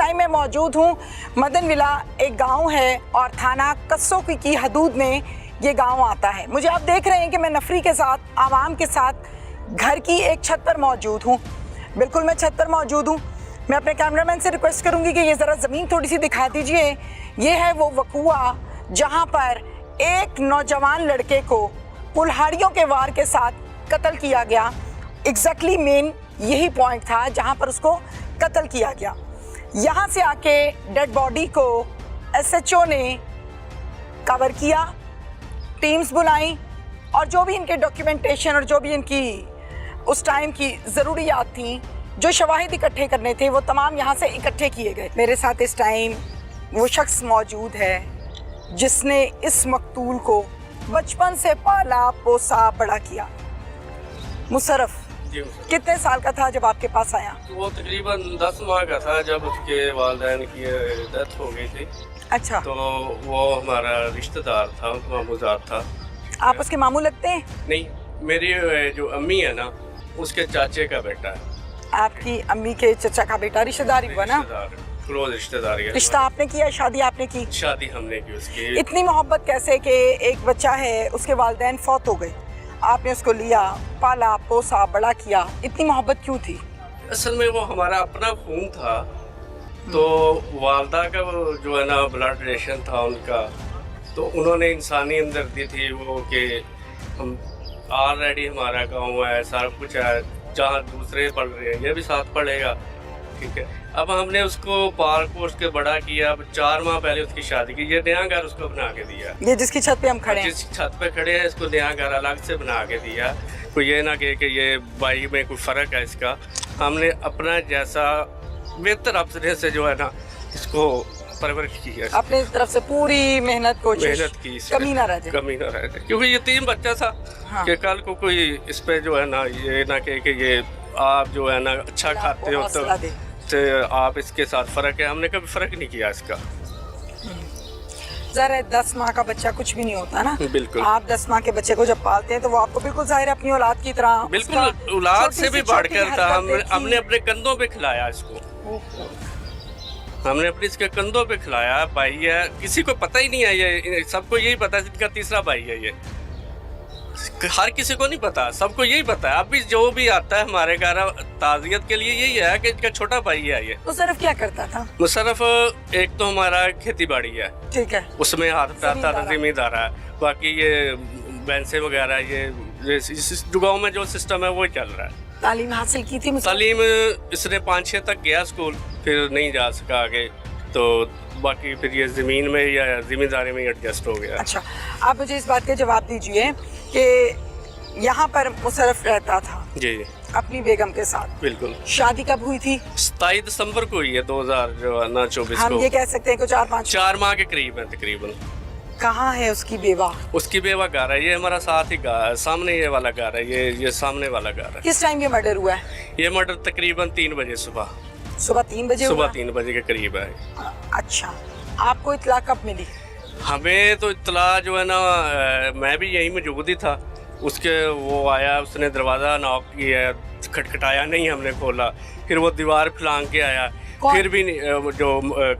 Time में मौजूद हूँ। मदन विला एक गांव है और थाना कस्सों की हदूद में ये गांव आता है। मुझे आप देख रहे हैं कि मैं नफरी के साथ, आवाम के साथ घर की एक छत पर मौजूद हूँ। बिल्कुल मैं छत पर मौजूद हूँ। मैं अपने कैमरामैन से रिक्वेस्ट करूँगी कि ये ज़रा ज़मीन थोड़ी सी दिखा दीजिए। ये है वो वक़ूआ जहाँ पर एक नौजवान लड़के को कुल्हाड़ियों के वार के साथ कत्ल किया गया। एग्जैक्टली मेन यही पॉइंट था जहाँ पर उसको कत्ल किया गया। यहाँ से आके डेड बॉडी को SHO ने कवर किया, टीम्स बुलाई और जो भी इनके डॉक्यूमेंटेशन और जो भी इनकी उस टाइम की ज़रूरियात थी, जो शवाहिद इकट्ठे करने थे, वो तमाम यहाँ से इकट्ठे किए गए। मेरे साथ इस टाइम वो शख्स मौजूद है जिसने इस मकतूल को बचपन से पाला पोसा बड़ा किया। मुशर्रफ कितने साल का था जब आपके पास आया? वो तकरीबन 10 माह का था जब उसके वालिदैन की डेथ हो गई थी। अच्छा। तो वो हमारा रिश्तेदार था, मामूजात था। आप उसके मामू लगते हैं? नहीं, मेरी जो अम्मी है ना, उसके चाचे का बेटा है। आपकी अम्मी के चचा का बेटा, रिश्तेदारी हुआ ना? क्लोज रिश्तेदारी है। रिश्ता आपने किया, शादी आपने की? शादी हमने की उसकी। इतनी मोहब्बत कैसे कि एक बच्चा है, उसके वालिदैन फौत हो गए, आपने उसको लिया, पाला पोसा बड़ा किया, इतनी मोहब्बत क्यों थी? असल में वो हमारा अपना खून था। तो वालदा का जो है ना ब्लड रिलेशन था उनका, तो उन्होंने इंसानी हमदर्दी थी वो कि हम ऑलरेडी हमारा गांव है, सारा कुछ है, जहाँ दूसरे पढ़ रहे हैं ये भी साथ पढ़ेगा, ठीक है। अब हमने उसको पाल पोस के बड़ा किया। अब 4 माह पहले उसकी शादी की। ये नया घर उसको बना के दिया। ये जिसकी छत पे हम खड़े हैं, जिस छत पे खड़े हैं, इसको नया घर अलग से बना के दिया। कोई ये ना कि ये भाई में कोई फ़र्क है इसका। हमने अपना जैसा बेहतर अपने से जो है ना इसको परवरिश की है। अपने तरफ से पूरी मेहनत की, कमी ना रह जाए। कमी ना रह जाए, क्योंकि यतीम बच्चा था। हाँ। कि कल को कोई इस पे जो है ना ये ना कि ये आप जो है ना अच्छा खाते हो तो आप इसके साथ फ़र्क है। हमने कभी फ़र्क नहीं किया इसका। ज़रा 10 माह का बच्चा कुछ भी नहीं होता ना। बिल्कुल। आप 10 माह के बच्चे को जब पालते हैं तो वो आपको बिल्कुल जाहिर है अपनी औलाद की तरह, बिल्कुल औलाद से भी बढ़कर था। हमने अपने कंधों पे खिलाया इसको। हमने अपने इसके कंधों पे खिलाया। भाई है, किसी को पता ही नहीं है, ये सबको यही पता है इनका तीसरा भाई है। ये हर किसी को नहीं पता, सबको यही पता है। अभी जो भी आता है हमारे घर ताज़ियत के लिए यही है कि इनका छोटा भाई है। ये मुशर्रफ क्या करता था? मुशर्रफ एक तो हमारा खेती बाड़ी है, ठीक है, उसमें हाथ उठाता था, जिम्मेदार है। बाकी ये भैंसे वगैरह ये इस गाँव में जो सिस्टम है वो चल रहा है। तालीम हासिल की थी? तालीम इसने 5-6 तक गया स्कूल, फिर नहीं जा सका आगे, तो बाकी फिर ये ज़मीन में या जिम्मेदारी में एडजस्ट हो गया। अच्छा, आप मुझे इस बात का जवाब दीजिए कि यहाँ पर मुशर्रफ रहता था जी अपनी बेगम के साथ। बिल्कुल। शादी कब हुई थी? 27 दिसंबर को हुई है 2024 हम को। ये कह सकते हैं कि 4 माह के करीब है तकरीबन। कहाँ है उसकी बेवा? उसकी बेवा घर है, ये हमारा साथ ही सामने ये वाला घर है, ये सामने वाला घर है। किस टाइम ये मर्डर हुआ है? ये मर्डर तकरीबन 3 बजे सुबह 3 बजे? सुबह 3 बजे के करीब है। अच्छा, आपको इत्तला कब मिली? हमें तो इत्तला जो है ना, मैं भी यहीं मौजूद ही था। उसके वो आया, उसने दरवाज़ा नॉक किया, खटखटाया नहीं, हमने खोला। फिर वो दीवार फलांग के आया। फिर भी नहीं, जो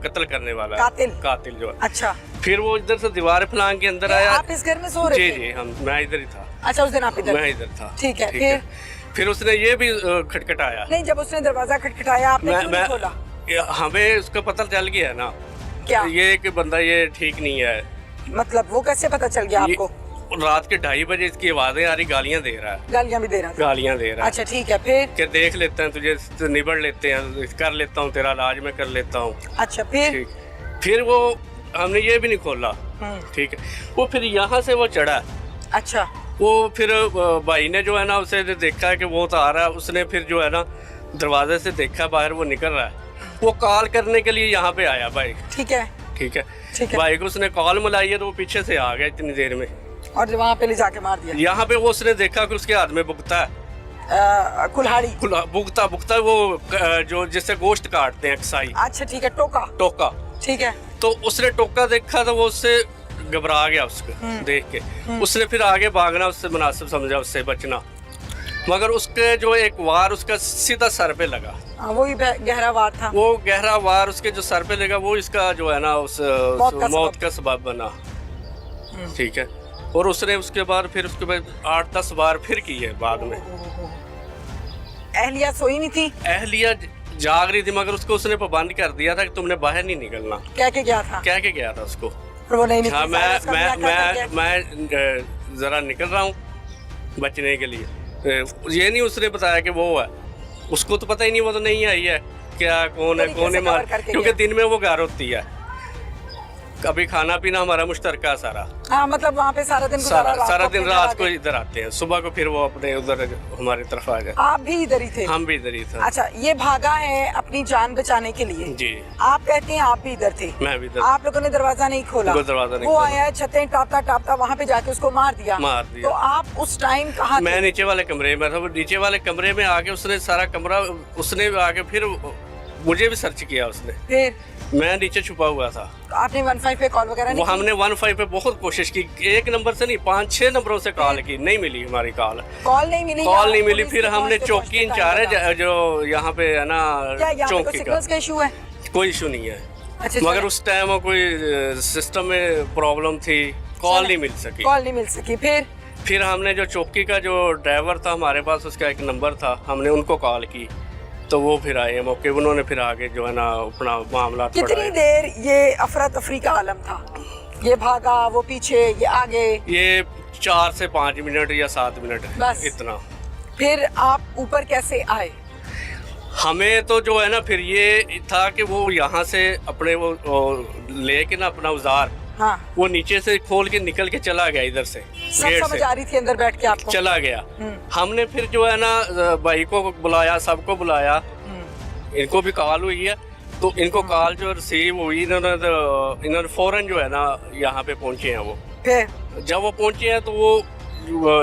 कत्ल करने वाला कातिल जो है। अच्छा। फिर वो इधर से दीवार फलांग के अंदर आया। आप इस घर में सो रहे थे? जी, मैं इधर ही था। अच्छा, उस दिन आप इधर? मैं इधर था। ठीक है। फिर उसने ये भी खटखटाया। नहीं, जब उसने दरवाजा खटखटाया आपने क्यों नहीं खोला? हमें उसका पता चल गया ना, क्या ये कि बंदा ये ठीक नहीं है। मतलब वो कैसे पता चल गया आपको? रात के 2:30 बजे इसकी आवाजें आ रही, गालियां दे रहा है। गालियां भी दे रहा है? गालियां दे रहा है। अच्छा, ठीक है। फिर कि देख लेते हैं तुझे, निबड़ लेते हैं, कर लेता हूँ, तेरा इलाज मैं कर लेता हूँ। अच्छा, फिर वो हमने ये भी नहीं खोला, ठीक है। वो फिर यहाँ से वो चढ़ा। अच्छा। वो फिर भाई ने जो है ना उसे देखा कि वो तो आ रहा है, उसने फिर जो है ना दरवाजे से देखा बाहर वो निकल रहा है। वो कॉल करने के लिए यहाँ पे आया भाई। ठीक है। भाई को उसने कॉल मिलाई है तो वो पीछे से आ गया इतनी देर में, और वहाँ पे ले जाके मार दिया। यहाँ पे वो उसने देखा कि उसके हाथ में बुगता है, कुल्हाड़ी बुगता वो जो जिससे गोश्त काटते हैं, कसाई। अच्छा, ठीक है। टोका। ठीक है। तो उसने टोका देखा तो वो उससे घबरा गया, उसको देख के। उसने फिर आगे भागना उससे मुनासिब समझा, उससे बचना। मगर उसके जो एक वार उसका सीधा सर पे लगा, वही गहरा वार था। वो गहरा वार उसके जो सर पे लगा वो इसका जो है ना उस मौत का सबब बना। ठीक है। और उसने उसके बाद 8-10 बार फिर की है बाद में। अहलिया सोई नहीं थी? अहलिया जाग रही थी, मगर उसको उसने पाबंद कर दिया था कि तुमने बाहर नहीं निकलना। कह के गया था? कह के गया था उसको। वो नहीं हाँ, मैं जरा निकल रहा हूँ बचने के लिए। ये नहीं उसने बताया कि वो है, उसको तो पता ही नहीं, वो तो नहीं आई है क्या कौन है मार, क्योंकि दिन में वो घर होती है। कभी खाना पीना हमारा मुश्तरका सारा। हाँ, मतलब वहाँ पे सारा दिन सारा दिन रात को इधर आते हैं, सुबह को फिर वो अपने उधर हमारी तरफ आ गए। आप भी इधर ही थे? हम भी इधर ही थे। अच्छा, ये भागा है अपनी जान बचाने के लिए जी। आप कहते हैं आप भी इधर थे? मैं भी इधर। आप लोगों ने दरवाजा नहीं खोला? वो आया है छतें टापता वहाँ पे जाके उसको मार दिया। तो आप उस टाइम कहाँ? मैं नीचे वाले कमरे में था। वो नीचे वाले कमरे में आके उसने सारा कमरा उसने आके फिर मुझे भी सर्च किया उसने। फिर मैं नीचे छुपा हुआ था। आपने 15 पे कॉल वगैरह नहीं की? हमने 15 पे बहुत कोशिश की, एक नंबर से नहीं 5-6 नंबरों से कॉल की, नहीं मिली हमारी कॉल नहीं मिली। फिर हमने चौकी इंचार्ज जो यहाँ पे है ना चौकी का, इशू है? कोई इशू नहीं है। अच्छा, मगर उस टाइम कोई सिस्टम में प्रॉब्लम थी, कॉल नहीं मिल सकी। फिर हमने जो चौकी का जो ड्राइवर था हमारे पास, उसका एक नंबर था, हमने उनको कॉल की तो वो फिर आए मौके, उन्होंने फिर आगे जो है ना अपना मामला। कितनी देर ये अफरा तफरी का आलम था? ये भागा, वो पीछे, ये आगे? ये 4 से 5 मिनट या 7 मिनट बस इतना। फिर आप ऊपर कैसे आए? हमें तो जो है ना फिर ये था कि वो यहाँ से अपने वो लेके ना अपना औजार, हाँ, वो नीचे से खोल के निकल के चला गया इधर से, सब समझ आ रही थी अंदर बैठ के आपको? चला गया। हमने फिर जो है ना भाई को बुलाया, सबको बुलाया, इनको भी कॉल हुई है, तो इनको कॉल जो रिसीव हुई, इन्होंने फौरन जो है ना यहाँ पे पहुंचे हैं। वो फिर जब वो पहुंचे हैं तो वो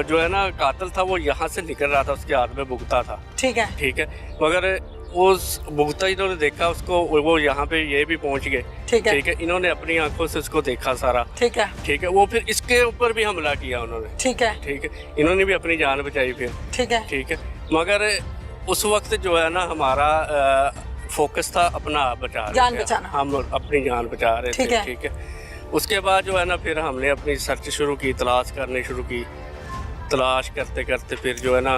जो है ना कातिल था, वो यहाँ से निकल रहा था, उसके हाथ में भुगता था। ठीक है, मगर उस भुगता इन्होंने देखा उसको, वो यहाँ पे ये भी पहुंच गए। ठीक है, इन्होंने अपनी आंखों से उसको देखा सारा। ठीक है, वो फिर इसके ऊपर भी हमला किया उन्होंने। ठीक है, इन्होंने भी अपनी जान बचाई फिर। ठीक है, मगर उस वक्त जो है ना हमारा फोकस था अपना जान बचाना, हम अपनी जान बचा रहे थे। ठीक है, उसके बाद जो है ना फिर हमने अपनी सर्च शुरू की, तलाश करनी शुरू की। तलाश करते करते फिर जो है ना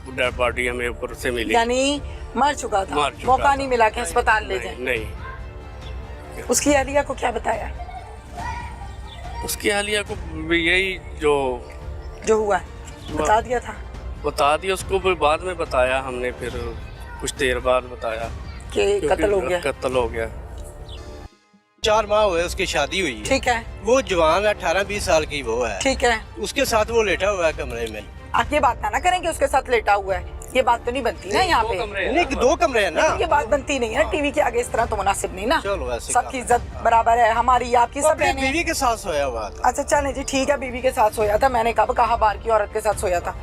डेड बॉडी हमें ऊपर से मिली, यानी मर चुका था, मौका नहीं मिला कि अस्पताल ले जाए। नहीं। उसकी अहलिया को क्या बताया? उसकी अहलिया को भी यही जो हुआ बता दिया था? बता दिया उसको, फिर बाद में बताया हमने, फिर कुछ देर बाद बताया कि कत्ल हो गया। 4 माह हुए उसकी शादी हुई है। ठीक है, वो जवान 18-20 साल की वो है। ठीक है, उसके साथ वो लेटा हुआ है कमरे में। आप ये बात ना करें कि उसके साथ लेटा हुआ है, ये बात तो नहीं बनती ना यहाँ पे। नहीं, 2 कमरे हैं ना, ये बात बनती नहीं है ना टीवी के आगे, इस तरह तो मुनासिब नहीं ना। चलो, सबकी इज्जत बराबर है, हमारी आपकी सब। बीवी के साथ सोया हुआ था। अच्छा चलें जी, ठीक है, बीवी के साथ सोया था, मैंने कब कहा बाहर की औरत के साथ सोया था।